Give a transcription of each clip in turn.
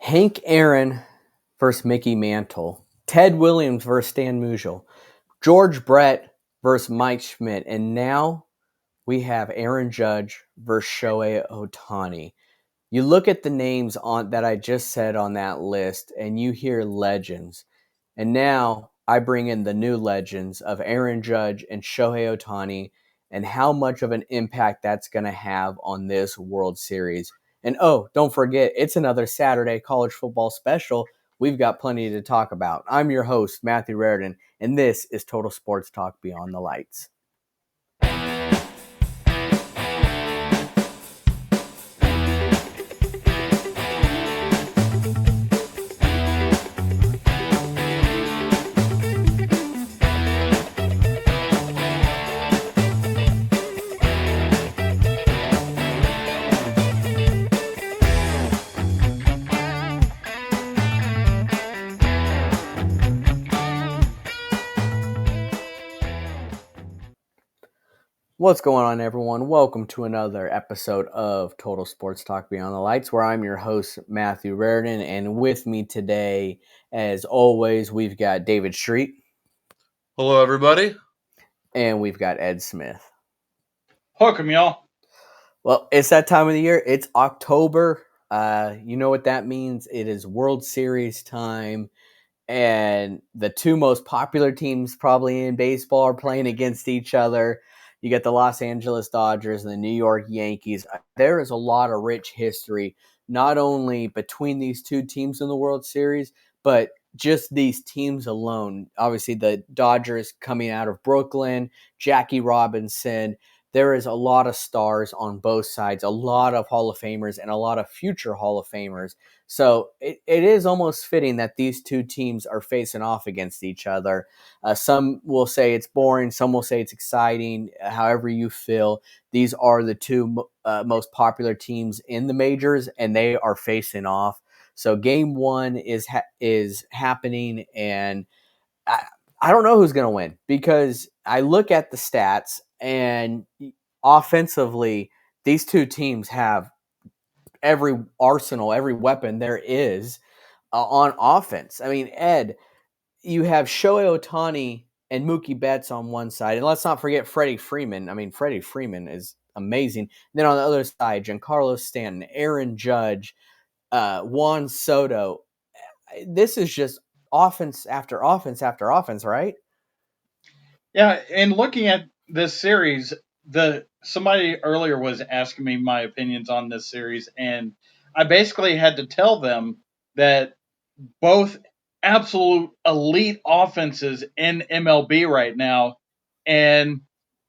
Hank Aaron versus Mickey Mantle, Ted Williams versus Stan Musial, George Brett versus Mike Schmidt, and now we have Aaron Judge versus Shohei Ohtani. You look at the names on that I just said on that list, and you hear legends. And now I bring in the new legends of Aaron Judge and Shohei Ohtani and how much of an impact that's going to have on this World Series. And oh, don't forget, it's another Saturday college football special. We've got plenty to talk about. I'm your host, Matthew Raridan, and this is Total Sports Talk Beyond the Lights. What's going on, everyone? Welcome to another episode of Total Sports Talk Beyond the Lights, where I'm your host, Matthew Raridan, and with me today, as always, we've got David Street. Hello, everybody. And we've got Ed Smith. Hook 'em, y'all. Well, it's that time of the year. It's October. You know what that means. It is World Series time. And the two most popular teams probably in baseball are playing against each other. You get the Los Angeles Dodgers and the New York Yankees. There is a lot of rich history, not only between these two teams in the World Series, but just these teams alone. Obviously, the Dodgers coming out of Brooklyn, Jackie Robinson. There is a lot of stars on both sides, a lot of Hall of Famers and a lot of future Hall of Famers. So it is almost fitting that these two teams are facing off against each other. Some will say it's boring. Some will say it's exciting. However you feel, these are the two most popular teams in the majors, and they are facing off. So game one is happening, and I don't know who's going to win because I look at the stats, and offensively, these two teams have every arsenal, every weapon there is on offense. I mean, Ed, you have Shohei Ohtani and Mookie Betts on one side, and let's not forget Freddie Freeman. I mean, Freddie Freeman is amazing. And then on the other side, Giancarlo Stanton, Aaron Judge, Juan Soto. This is just offense after offense after offense, right? Yeah, and looking at this series, somebody earlier was asking me my opinions on this series, and I basically had to tell them that both absolute elite offenses in MLB right now and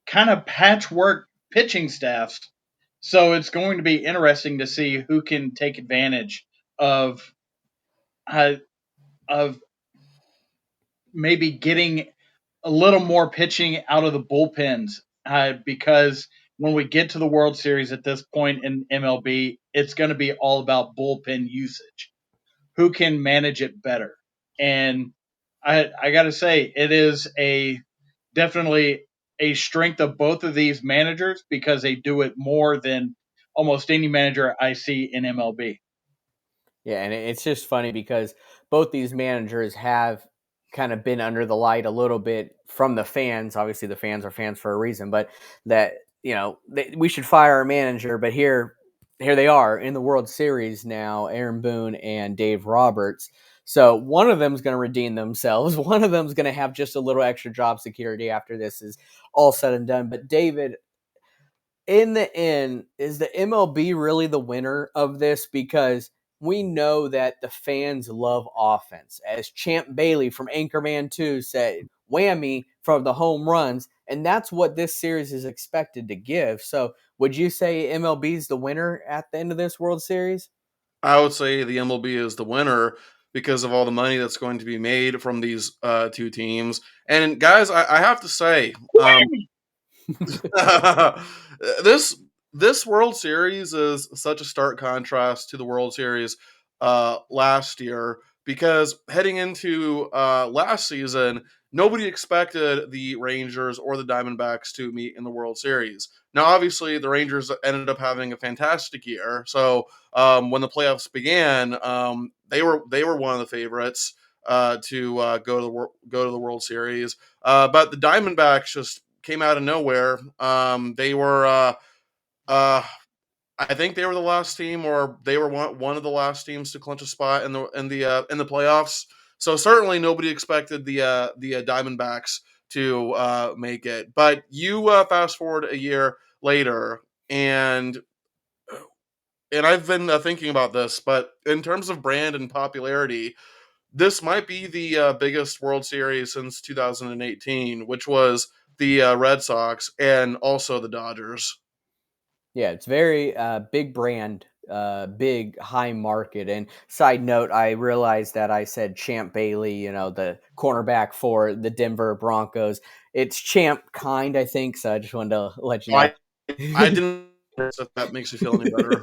kind of patchwork pitching staffs. So it's going to be interesting to see who can take advantage of uh, of maybe getting a little more pitching out of the bullpens because when we get to the World Series at this point in MLB, it's going to be all about bullpen usage. Who can manage it better? And I got to say, it is definitely a strength of both of these managers because they do it more than almost any manager I see in MLB. Yeah, and it's just funny because both these managers have kind of been under the light a little bit from the fans. Obviously, the fans are fans for a reason, but that we should fire our manager. But here they are in the World Series now, Aaron Boone and Dave Roberts. So one of them is going to redeem themselves. One of them is going to have just a little extra job security after this is all said and done. But David, in the end, is the MLB really the winner of this? Because we know that the fans love offense. As Champ Bailey from Anchorman 2 said, whammy from the home runs. And that's what this series is expected to give. So would you say MLB is the winner at the end of this World Series? I would say the MLB is the winner because of all the money that's going to be made from these two teams. And guys, I have to say, this this World Series is such a stark contrast to the World Series last year because heading into last season, nobody expected the Rangers or the Diamondbacks to meet in the World Series. Now, obviously, the Rangers ended up having a fantastic year. So when the playoffs began, they were one of the favorites to go to the World Series. But the Diamondbacks just came out of nowhere. They were uh, I think they were the last team, or they were one of the last teams to clinch a spot in the playoffs. So certainly nobody expected the Diamondbacks to make it. But you fast forward a year later, and I've been thinking about this, but in terms of brand and popularity, this might be the biggest World Series since 2018, which was the Red Sox and also the Dodgers. Yeah, it's very big brand, big high market. And side note, I realized that I said Champ Bailey, the cornerback for the Denver Broncos. It's Champ Kind, I think. So I just wanted to let you know. I didn't know if that makes you feel any better.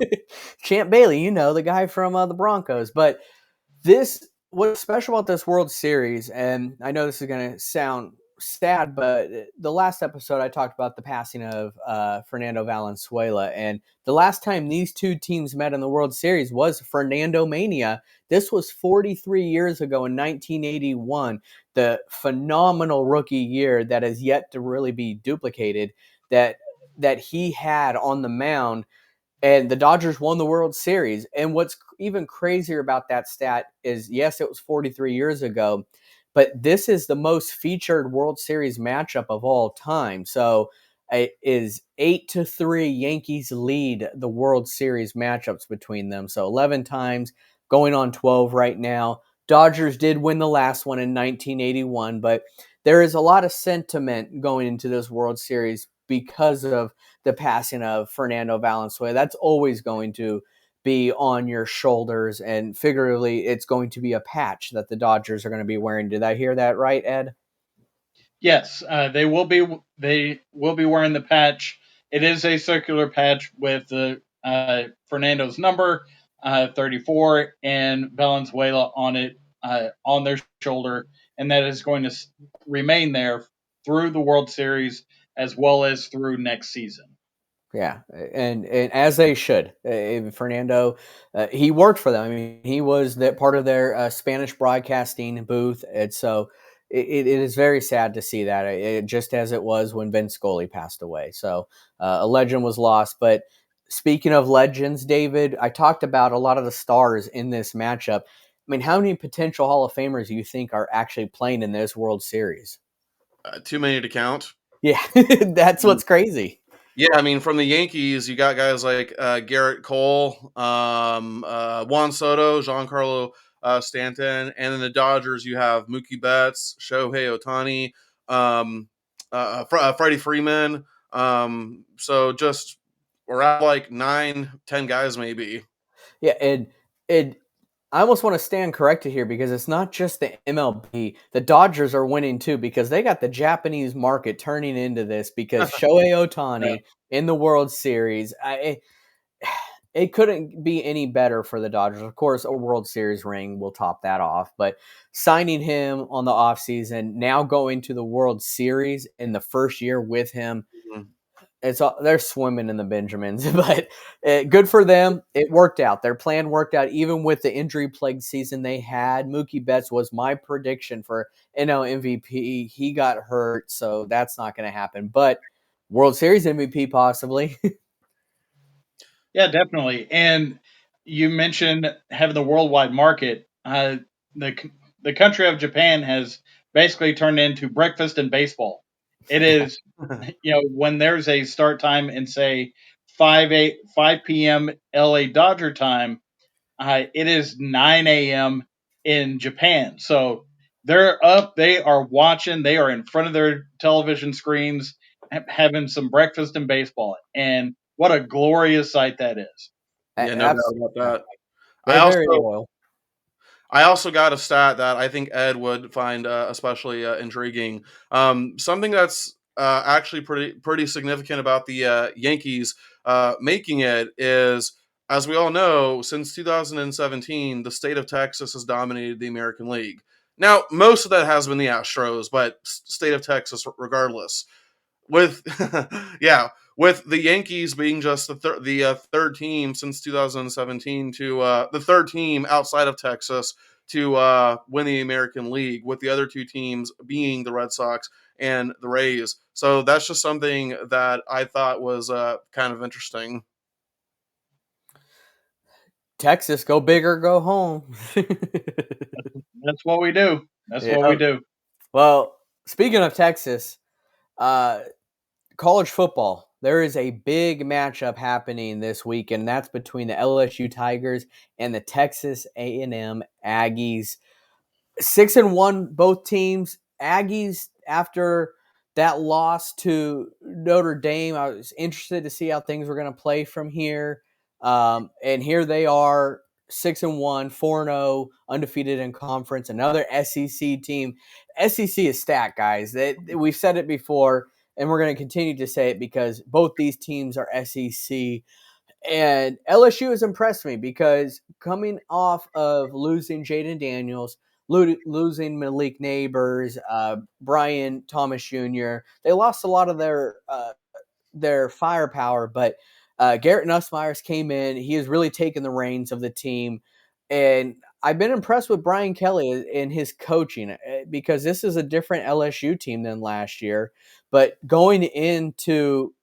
Champ Bailey, the guy from the Broncos. But this what's special about this World Series, and I know this is going to sound sad, but the last episode I talked about the passing of Fernando Valenzuela, and the last time these two teams met in the World Series was Fernando Mania. This was 43 years ago in 1981, the phenomenal rookie year that has yet to really be duplicated that he had on the mound, and the Dodgers won the World Series. And what's even crazier about that stat is, yes, it was 43 years ago, but this is the most featured World Series matchup of all time. So it is 8-3 Yankees lead the World Series matchups between them. So 11 times, going on 12 right now. Dodgers did win the last one in 1981, but there is a lot of sentiment going into this World Series because of the passing of Fernando Valenzuela. That's always going to be on your shoulders, and figuratively, it's going to be a patch that the Dodgers are going to be wearing. Did I hear that right, Ed? Yes, they will be. They will be wearing the patch. It is a circular patch with the Fernando's number, 34, and Valenzuela on it, on their shoulder, and that is going to remain there through the World Series as well as through next season. Yeah, and as they should. Fernando, he worked for them. I mean, he was that part of their Spanish broadcasting booth, and so it is very sad to see that. Just as it was when Vin Scully passed away. So a legend was lost. But speaking of legends, David, I talked about a lot of the stars in this matchup. I mean, how many potential Hall of Famers do you think are actually playing in this World Series? Too many to count. Yeah, that's what's crazy. Yeah, I mean, from the Yankees, you got guys like Garrett Cole, Juan Soto, Giancarlo Stanton, and then the Dodgers, you have Mookie Betts, Shohei Ohtani, Freddie Freeman. So just we're at like 9, 10 guys maybe. Yeah, and I almost want to stand corrected here because it's not just the MLB. The Dodgers are winning too because they got the Japanese market turning into this because Shohei Yeah. Ohtani in the World Series, it couldn't be any better for the Dodgers. Of course, a World Series ring will top that off, but signing him on the offseason, now going to the World Series in the first year with him, Mhm. they're swimming in the Benjamins, but good for them. It worked out. Their plan worked out, even with the injury-plagued season they had. Mookie Betts was my prediction for NL MVP. He got hurt, so that's not going to happen. But World Series MVP possibly. Yeah, definitely. And you mentioned having the worldwide market. The the country of Japan has basically turned into breakfast and baseball. It Yeah. is, when there's a start time in say 5 p.m. LA Dodger time, it is 9 a.m. in Japan. So they're up, they are watching, they are in front of their television screens, having some breakfast and baseball. And what a glorious sight that is. Yeah, no doubt Absolutely. about Yeah. that. I They're very also loyal. I also got a stat that I think Ed would find especially intriguing. Something that's actually pretty significant about the Yankees making it is as we all know, since 2017, the state of Texas has dominated the American League. Now, most of that has been the Astros, but state of Texas regardless. With yeah, with the Yankees being just the third team since 2017 to the third team outside of Texas to win the American League, with the other two teams being the Red Sox and the Rays. So that's just something that I thought was kind of interesting. Texas, go big or go home. That's what we do. That's Yeah. what we do. Well, speaking of Texas, uh, college football. There is a big matchup happening this week, and that's between the LSU Tigers and the Texas A&M Aggies. 6-1 both teams. Aggies, after that loss to Notre Dame, I was interested to see how things were going to play from here. And here they are, 6-1, 4-0, undefeated in conference. Another SEC team. SEC is stacked, guys. We've said it before, and we're going to continue to say it because both these teams are SEC. And LSU has impressed me because coming off of losing Jaden Daniels, losing Malik Neighbors, Brian Thomas Jr., they lost a lot of their firepower. But Garrett Nussmeyer's came in. He has really taken the reins of the team. And I've been impressed with Brian Kelly in his coaching because this is a different LSU team than last year. But going into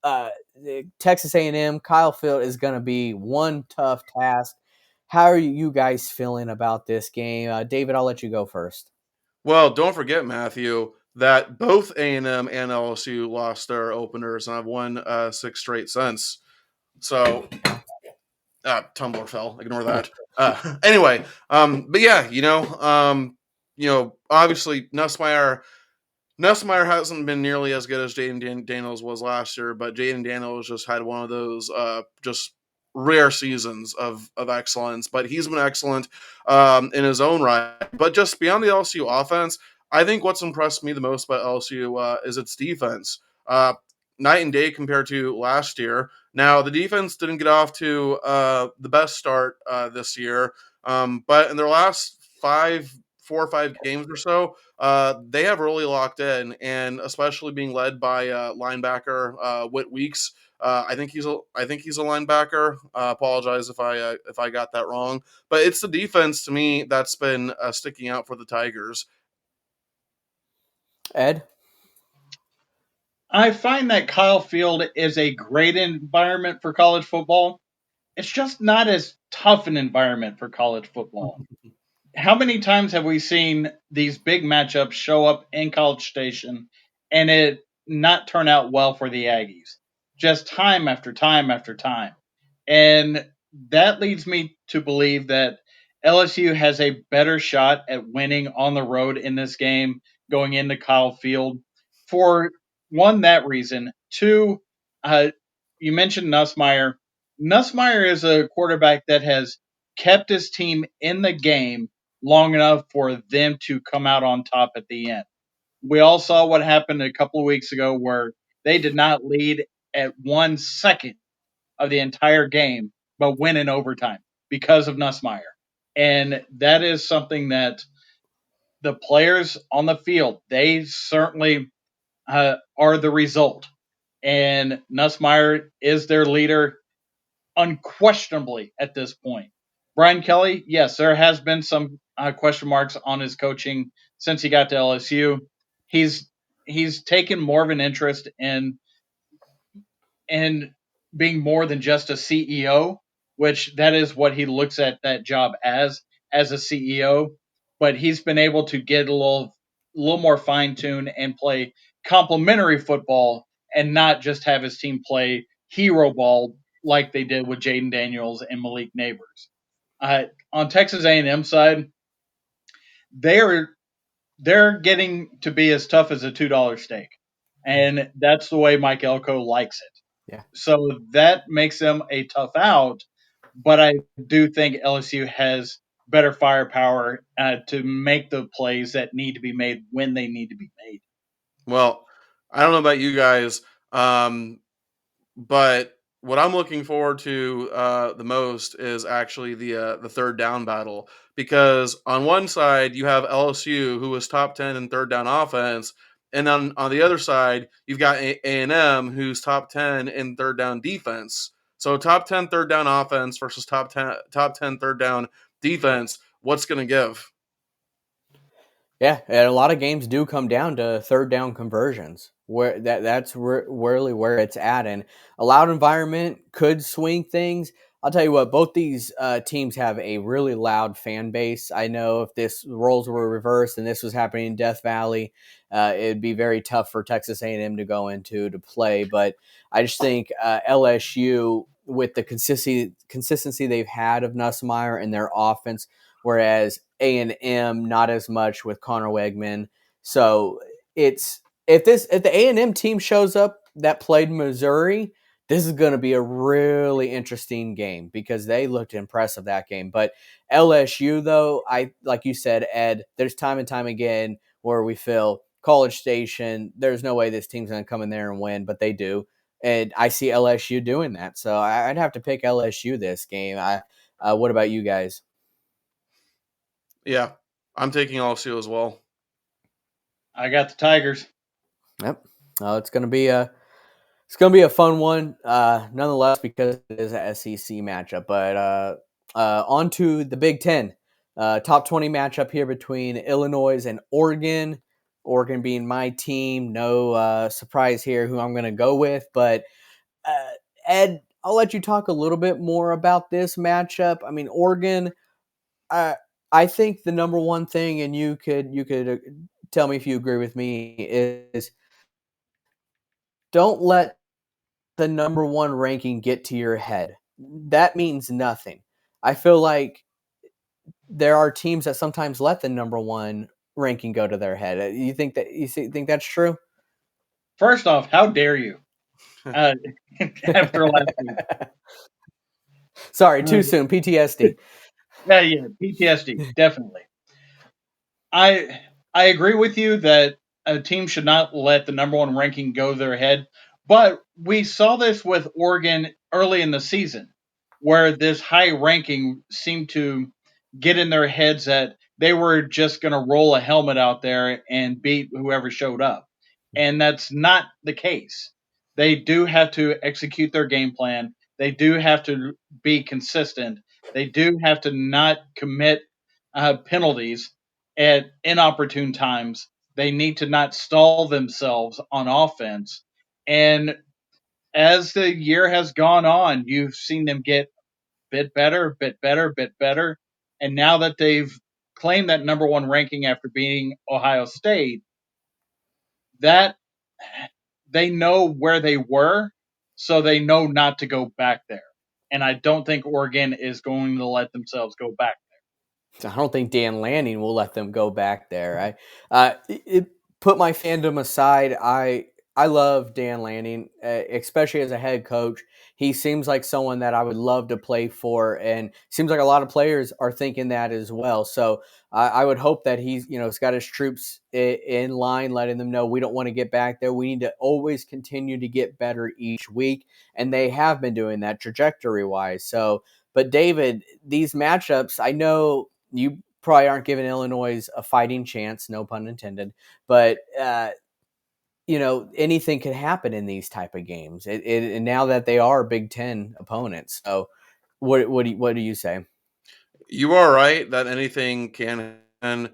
the Texas A&M, Kyle Field is going to be one tough task. How are you guys feeling about this game? David, I'll let you go first. Well, don't forget, Matthew, that both A&M and LSU lost their openers and have won six straight since. So, Tumblr fell. Ignore that. Anyway, but yeah, obviously Nussmeyer hasn't been nearly as good as Jaden Daniels was last year, but Jaden Daniels just had one of those just rare seasons of excellence. But he's been excellent in his own right. But just beyond the LSU offense, I think what's impressed me the most about LSU is its defense. Night and day compared to last year. Now the defense didn't get off to the best start this year, but in their last 4 or 5 games or so, they have really locked in, and especially being led by linebacker Whit Weeks. I think he's a linebacker. Apologize if I got that wrong, but it's the defense to me that's been sticking out for the Tigers. Ed? I find that Kyle Field is a great environment for college football. It's just not as tough an environment for college football. How many times have we seen these big matchups show up in College Station and it not turn out well for the Aggies? Just time after time after time. And that leads me to believe that LSU has a better shot at winning on the road in this game going into Kyle Field. For one, that reason. Two, uh, you mentioned Nussmeyer. Nussmeyer is a quarterback that has kept his team in the game long enough for them to come out on top at the end. We all saw what happened a couple of weeks ago where they did not lead at 1 second of the entire game, but win in overtime because of Nussmeyer. And that is something that the players on the field, they certainly are the result. And Nussmeyer is their leader unquestionably at this point. Brian Kelly, yes, there has been some question marks on his coaching since he got to LSU. He's he's taken more of an interest in being more than just a CEO, which that is what he looks at that job as a CEO. But he's been able to get a little more fine tuned and play complementary football and not just have his team play hero ball like they did with Jaden Daniels and Malik Neighbors. On Texas A&M side, they're they're getting to be as tough as a $2 steak, and that's the way Mike Elko likes it. Yeah. So that makes them a tough out, but I do think LSU has better firepower to make the plays that need to be made when they need to be made. Well, I don't know about you guys, but what I'm looking forward to the most is actually the third down battle, because on one side you have LSU, who was top 10 in third down offense, and on the other side you've got A&M, who's top 10 in third down defense. So top 10 third down offense versus top 10 third down defense. What's going to give? Yeah, and a lot of games do come down to third down conversions. Really where it's at, and a loud environment could swing things. I'll tell you what, both these teams have a really loud fan base. I know if this roles were reversed and this was happening in Death Valley, it'd be very tough for Texas A&M to go into to play. But I just think LSU, with the consistency they've had of Nussmeier and their offense, whereas A&M not as much with Connor Wegman. So it's if the A&M team shows up that played Missouri, this is going to be a really interesting game because they looked impressive that game. But LSU, though, I like you said, Ed, there's time and time again where we feel College Station, there's no way this team's going to come in there and win, but they do. And I see LSU doing that. So I'd have to pick LSU this game. What about you guys? Yeah, I'm taking LSU as well. I got the Tigers. Yep. It's gonna be a fun one, nonetheless, because it is a SEC matchup. But on to the Big Ten, top 20 matchup here between Illinois and Oregon. Oregon being my team, no surprise here who I'm gonna go with. But uh, Ed, I'll let you talk a little bit more about this matchup. I mean, Oregon. Uh, I think the number one thing, and you could tell me if you agree with me, is don't let the number one ranking get to your head. That means nothing. I feel like there are teams that sometimes let the number one ranking go to their head. You think that's true? First off, how dare you? Uh, after last week. Sorry, Uh, too soon. PTSD. yeah, yeah, PTSD, definitely. I I agree with you that a team should not let the number one ranking go to their head, but we saw this with Oregon early in the season, where this high ranking seemed to get in their heads that they were just going to roll a helmet out there and beat whoever showed up, and that's not the case. They do have to execute their game plan. They do have to be consistent. They do have to not commit penalties at inopportune times. They need to not stall themselves on offense. And as the year has gone on, you've seen them get bit better, bit better, bit better. And now that they've claimed that number one ranking after beating Ohio State, that they know where they were, so they know not to go back there. And I don't think Oregon is going to let themselves go back. I don't think Dan Lanning will let them go back there. Put my fandom aside. I love Dan Lanning, especially as a head coach. He seems like someone that I would love to play for, and seems like a lot of players are thinking that as well. So I would hope that he's got his troops in line, letting them know we don't want to get back there. We need to always continue to get better each week, and they have been doing that trajectory wise. So, but David, these matchups, I know you probably aren't giving Illinois a fighting chance, no pun intended, but anything could happen in these type of games. And now that they are Big Ten opponents, so what do you say? You are right that anything can happen,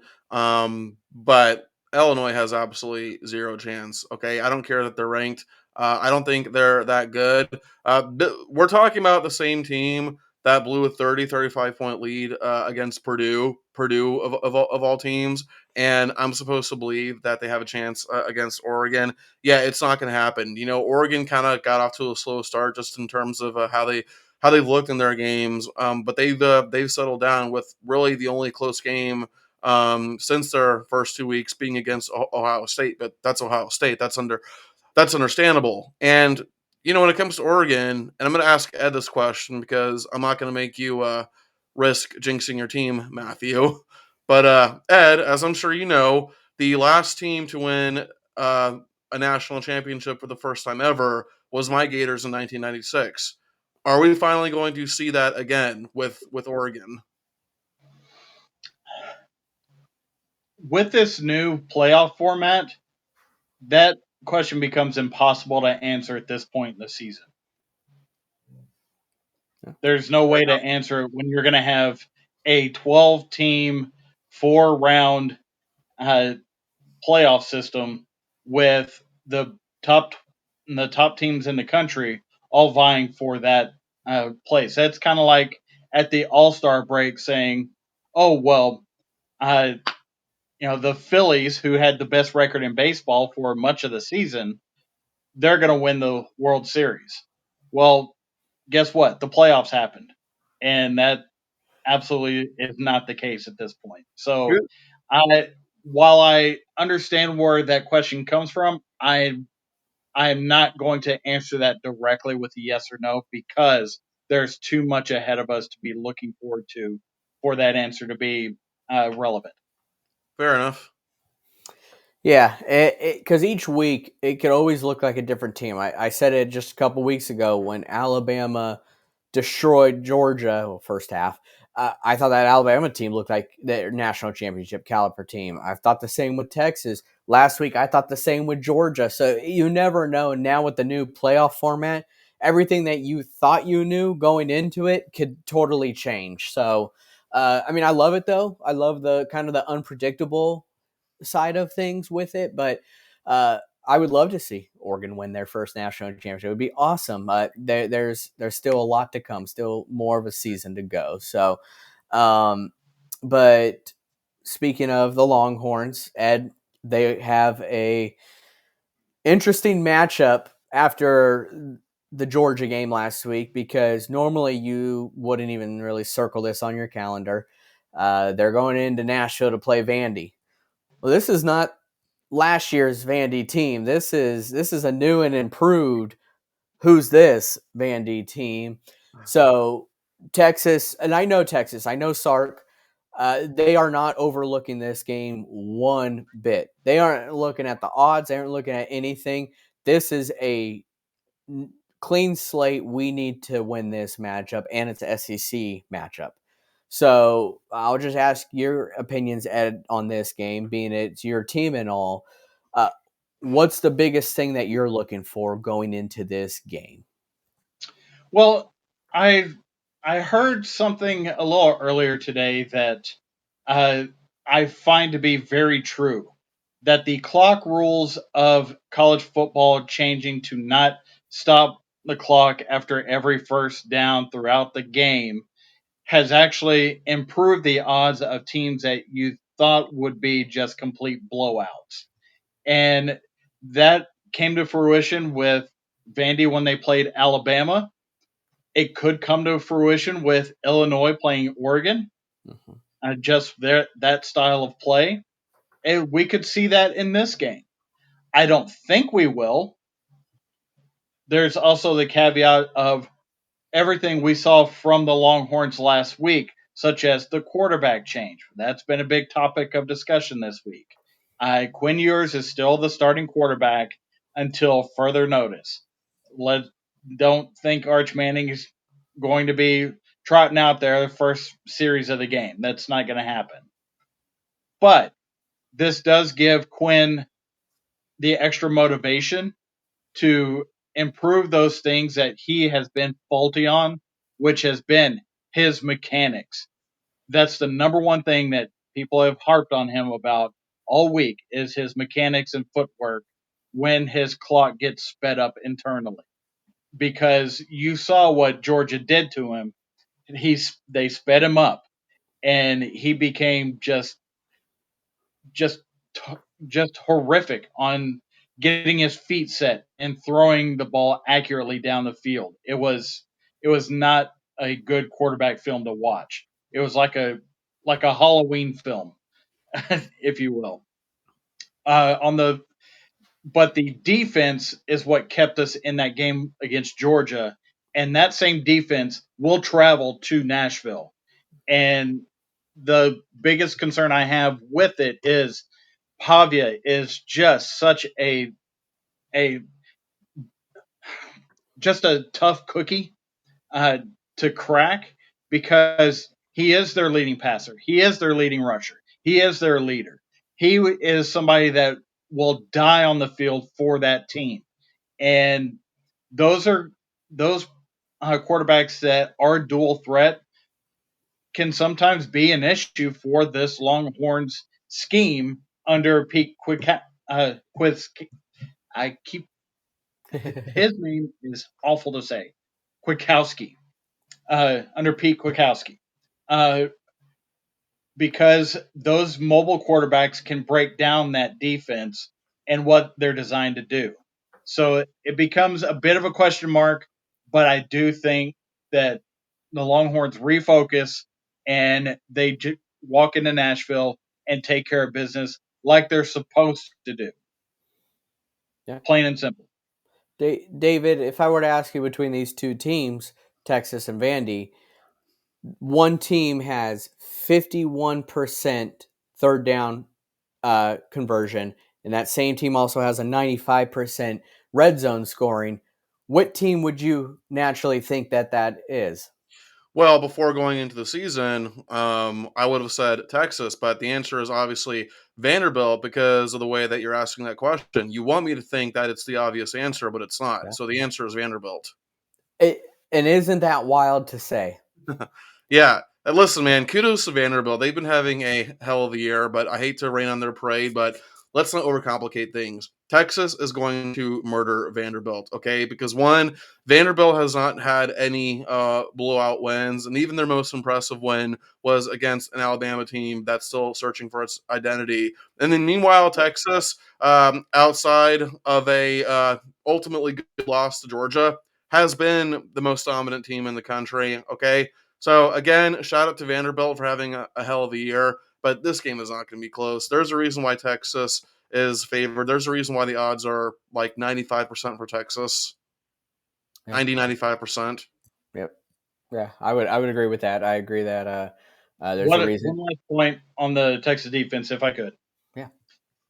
but Illinois has absolutely zero chance. Okay, I don't care that they're ranked. I don't think they're that good. We're talking about the same team that blew a 35 point lead against Purdue of all teams, and I'm supposed to believe that they have a chance against Oregon. Yeah, it's not going to happen. Oregon kind of got off to a slow start just in terms of how they've looked in their games. But they've settled down with really the only close game since their first 2 weeks being against Ohio State. But that's Ohio State. That's understandable. And when it comes to Oregon, and I'm going to ask Ed this question because I'm not going to make you risk jinxing your team, Matthew. But Ed, as I'm sure you know, the last team to win a national championship for the first time ever was my Gators in 1996. Are we finally going to see that again with Oregon? With this new playoff format, that question becomes impossible to answer at this point in the season. There's no way to answer it when you're going to have a 12 team, 4 round uh, playoff system with top the top teams in the country all vying for that place. That's kind of like at the All Star break saying, "Oh well, uh, the Phillies, who had the best record in baseball for much of the season, they're going to win the World Series." Well, guess what? The playoffs happened, and that absolutely is not the case at this point. So, I while I understand where that question comes from, I am not going to answer that directly with a yes or no because there's too much ahead of us to be looking forward to for that answer to be relevant. Fair enough. Yeah, because each week it could always look like a different team. I said it just a couple weeks ago when Alabama destroyed Georgia. Well, first half, I thought that Alabama team looked like their national championship caliber team. I thought the same with Texas last week. I thought the same with Georgia. So you never know. Now with the new playoff format, everything that you thought you knew going into it could totally change. So, I mean, I love it though. I love the kind of the unpredictable side of things with it, but uh, I would love to see Oregon win their first national championship. It would be awesome. There's still a lot to come, still more of a season to go. So, um, but speaking of the Longhorns, Ed, they have a interesting matchup after the Georgia game last week because normally you wouldn't even really circle this on your calendar. They're going into Nashville to play Vandy. Well, this is not last year's Vandy team. This is a new and improved who's this Vandy team. So Texas, and I know Texas, I know Sark. They are not overlooking this game one bit. They aren't looking at the odds. They aren't looking at anything. This is a clean slate. We need to win this matchup, and it's an SEC matchup. So I'll just ask your opinions, Ed, on this game, being it's your team and all. Uh, what's the biggest thing that you're looking for going into this game? Well, I I heard something a little earlier today that uh, I find to be very true. That the clock rules of college football changing to not stop the clock after every first down throughout the game has actually improved the odds of teams that you thought would be just complete blowouts. And that came to fruition with Vandy when they played Alabama. It could come to fruition with Illinois playing Oregon, Mhm. just that style of play. And we could see that in this game. I don't think we will. There's also the caveat of everything we saw from the Longhorns last week, such as the quarterback change. That's been a big topic of discussion this week. Quinn Ewers is still the starting quarterback until further notice. Let Don't think Arch Manning is going to be trotting out there the first series of the game. That's not going to happen. But this does give Quinn the extra motivation to improve those things that he has been faulty on, which has been his mechanics. That's the number one thing that people have harped on him about all week is his mechanics and footwork when his clock gets sped up internally. Because you saw what Georgia did to him. They sped him up and he became just just horrific on getting his feet set and throwing the ball accurately down the field. It was not a good quarterback film to watch. It was like a Halloween film, if you will. On the But the defense is what kept us in that game against Georgia, and that same defense will travel to Nashville. And the biggest concern I have with it is Pavia is just such a just a tough cookie uh, to crack because he is their leading passer. He is their leading rusher. He is their leader. He is somebody that will die on the field for that team. And those are those quarterbacks that are dual threat can sometimes be an issue for this Longhorns scheme under Pete Quick. I keep his name is awful to say. Kwiatkowski. Under Pete Kwiatkowski. Uh, because those mobile quarterbacks can break down that defense and what they're designed to do. So it becomes a bit of a question mark, but I do think that the Longhorns refocus and they walk into Nashville and take care of business like they're supposed to do. Yeah. Plain and simple. David, if I were to ask you between these two teams, Texas and Vandy, one team has 51% third down conversion, and that same team also has a 95% red zone scoring. What team would you naturally think that is? Well, before going into the season, I would have said Texas, but the answer is obviously Vanderbilt because of the way that you're asking that question. You want me to think that it's the obvious answer, but it's not. Yeah. So the answer is Vanderbilt. And isn't that wild to say? Yeah. And listen, man, kudos to Vanderbilt. They've been having a hell of a year, but I hate to rain on their parade, but let's not overcomplicate things. Texas is going to murder Vanderbilt, okay? Because one, Vanderbilt has not had any blowout wins, and even their most impressive win was against an Alabama team that's still searching for its identity. And then meanwhile, Texas, outside of a ultimately good loss to Georgia, has been the most dominant team in the country, okay? So again, shout out to Vanderbilt for having a hell of a year, but this game is not going to be close. There's a reason why Texas is favored. There's a reason why the odds are like 95% for Texas, Yeah. 95%. Yep. Yeah, I would agree with that. I agree that there's a One reason. last point on the Texas defense, if I could. Yeah.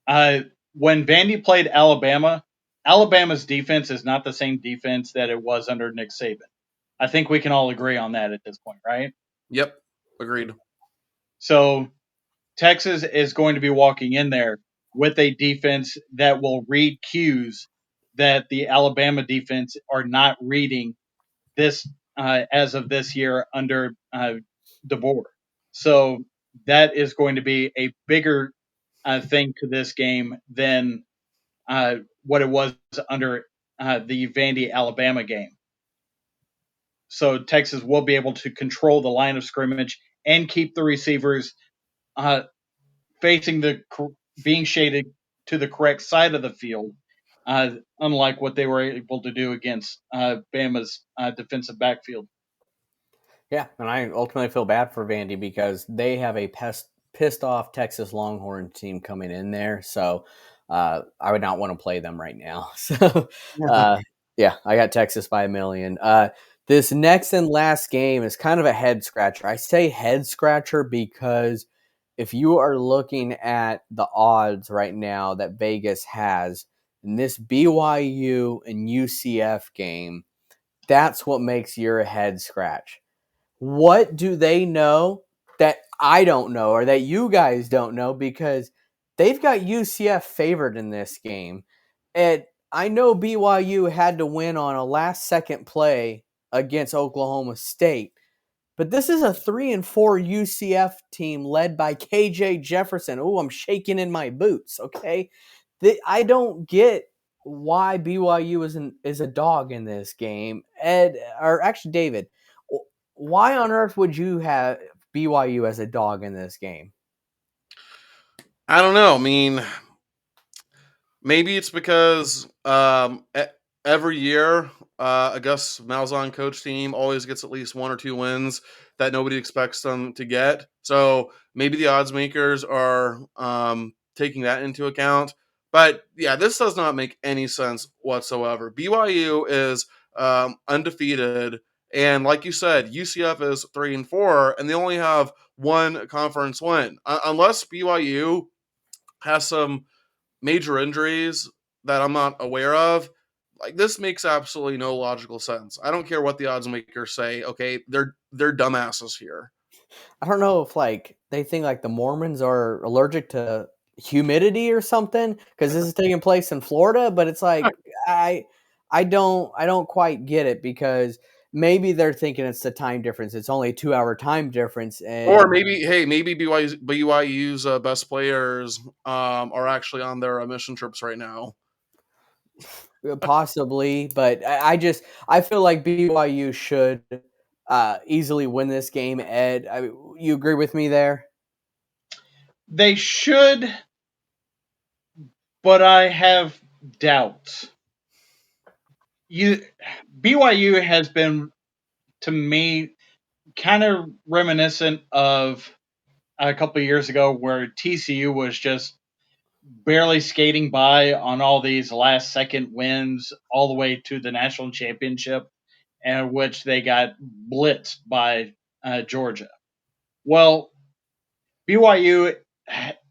Uh, when Vandy played Alabama, Alabama's defense is not the same defense that it was under Nick Saban. I think we can all agree on that at this point, right? Yep, agreed. So Texas is going to be walking in there with a defense that will read cues that the Alabama defense are not reading this as of this year under DeBoer. So that is going to be a bigger thing to this game than uh, what it was under the Vandy Alabama game. So Texas will be able to control the line of scrimmage and keep the receivers uh, facing being shaded to the correct side of the field, unlike what they were able to do against Bama's defensive backfield. Yeah, and I ultimately feel bad for Vandy because they have a pissed off Texas Longhorn team coming in there. So I would not want to play them right now. So uh, yeah, I got Texas by a million. This next and last game is kind of a head scratcher. I say head scratcher because if you are looking at the odds right now that Vegas has in this BYU and UCF game, that's what makes your head scratch. What do they know that I don't know or that you guys don't know? Because they've got UCF favored in this game. And I know BYU had to win on a last second play against Oklahoma State. But this is a 3-4 UCF team led by KJ Jefferson. Oh, I'm shaking in my boots. Okay, I don't get why BYU is a dog in this game. Ed, or actually David, why on earth would you have BYU as a dog in this game? I don't know. I mean, maybe it's because every year, Gus Malzahn coach team always gets at least one or two wins that nobody expects them to get. So maybe the odds makers are taking that into account. But yeah, this does not make any sense whatsoever. BYU is undefeated, and like you said, UCF is 3-4, and they only have one conference win. Unless BYU has some major injuries that I'm not aware of, Like, this makes absolutely no logical sense. I don't care what the odds makers say. Okay, they're dumbasses here. I don't know if like they think like the Mormons are allergic to humidity or something because this is taking place in Florida, but it's like I I don't quite get it because maybe they're thinking it's the time difference. It's only a 2-hour time difference Or and maybe, hey, maybe BYU's best players are actually on their mission trips right now. possibly, but I feel like BYU should easily win this game. Ed, you agree with me there? They should, but I have doubts. You BYU has been, to me, kind of reminiscent of a couple of years ago where TCU was just barely skating by on all these last second wins all the way to the national championship, and which they got blitzed by Georgia. Well, BYU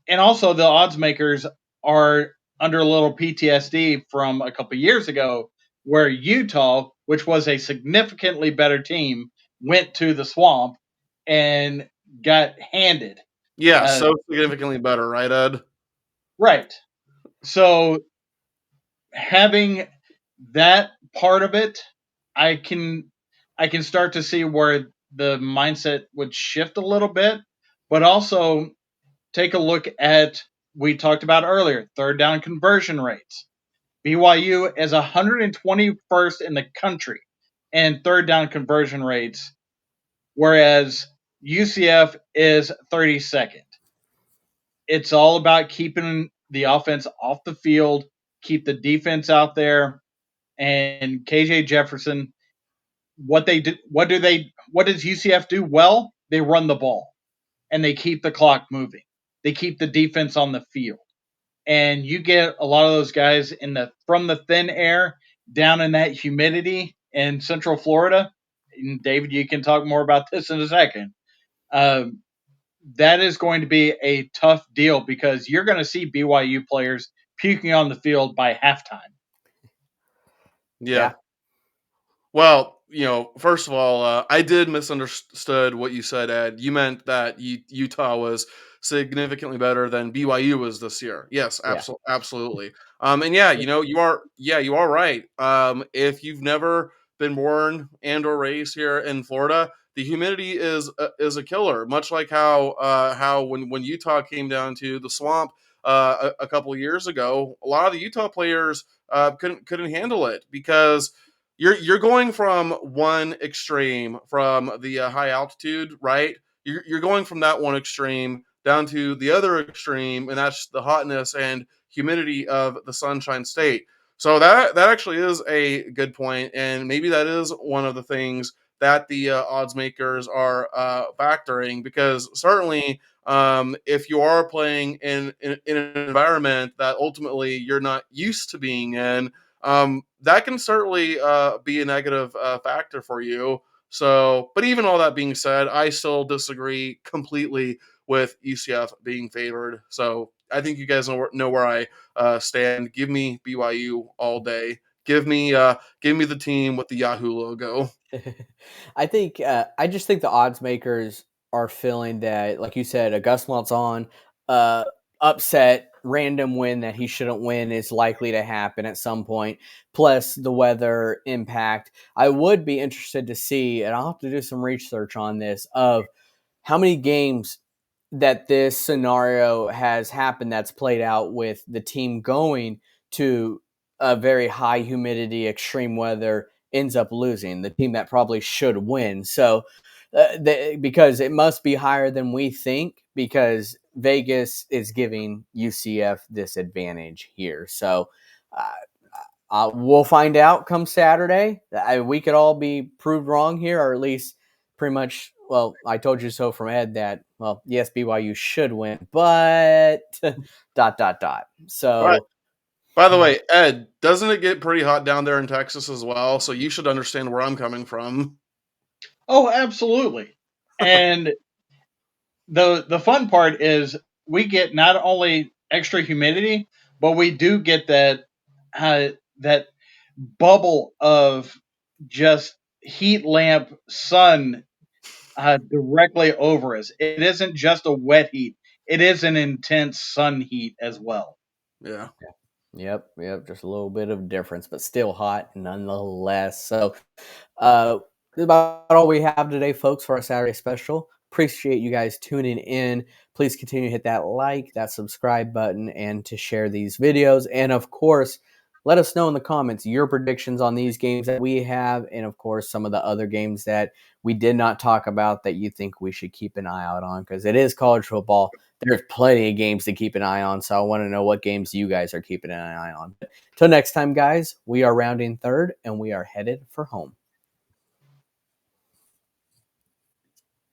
and also the odds makers are under a little PTSD from a couple years ago where Utah, which was a significantly better team, went to the swamp and got handed. Yeah, Uh, so significantly better, right, Ed? right. So having that part of it, I can I can start to see where the mindset would shift a little bit, but also take a look at, we talked about earlier, third down conversion rates. BYU is 121st in the country in third down conversion rates, whereas UCF is 32nd. It's all about keeping the offense off the field, keep the defense out there, and KJ Jefferson. What does UCF do well? They run the ball and they keep the clock moving. They keep the defense on the field. And you get a lot of those guys in the from the thin air down in that humidity in Central Florida. And David, you can talk more about this in a second. Um, that is going to be a tough deal because you're going to see BYU players puking on the field by halftime. Yeah. Yeah. Well, first of all, I did misunderstood what you said, Ed. You meant that Utah was significantly better than BYU was this year. Yes, Yeah. absolutely. And yeah, you are right. If you've never been born and or raised here in Florida, the humidity is a killer. Much like how when Utah came down to the swamp a couple of years ago, a lot of the Utah players couldn't handle it because you're going from one extreme from the high altitude, right? You're going from that one extreme down to the other extreme, and that's the hotness and humidity of the Sunshine State. So that actually is a good point, and maybe that is one of the things that the odds makers are factoring, because certainly if you are playing in an environment that ultimately you're not used to being in, that can certainly be a negative factor for you. So, but even all that being said, I still disagree completely with UCF being favored. So I think you guys know where I stand. Give me BYU all day. Give me the team with the Yahoo logo. I just think the odds makers are feeling that, like you said, a Gus Malzahn uh, upset random win that he shouldn't win is likely to happen at some point. Plus the weather impact. I would be interested to see, and I'll have to do some research on this of how many games that this scenario has happened that's played out with the team going to a very high humidity, extreme weather ends up losing the team that probably should win. So, because it must be higher than we think, because Vegas is giving UCF this advantage here. So, uh, we'll find out come Saturday. We could all be proved wrong here, or at least pretty much. Well, I told you so from Ed that, well, yes, BYU should win, but dot dot dot. All right. So By the way, Ed, doesn't it get pretty hot down there in Texas as well? So you should understand where I'm coming from. Oh, absolutely. And the fun part is we get not only extra humidity, but we do get that bubble of just heat lamp sun directly over us. It isn't just a wet heat, it is an intense sun heat as well. Yeah. Yep. Just a little bit of difference, but still hot nonetheless. So, that's about all we have today, folks, for our Saturday special. Appreciate you guys tuning in. Please continue to hit that like, that subscribe button, and to share these videos. And of course, let us know in the comments your predictions on these games that we have, and of course, some of the other games that we did not talk about that you think we should keep an eye out on, because it is college football. There's plenty of games to keep an eye on, so I want to know what games you guys are keeping an eye on. Till next time, guys, we are rounding third, and we are headed for home.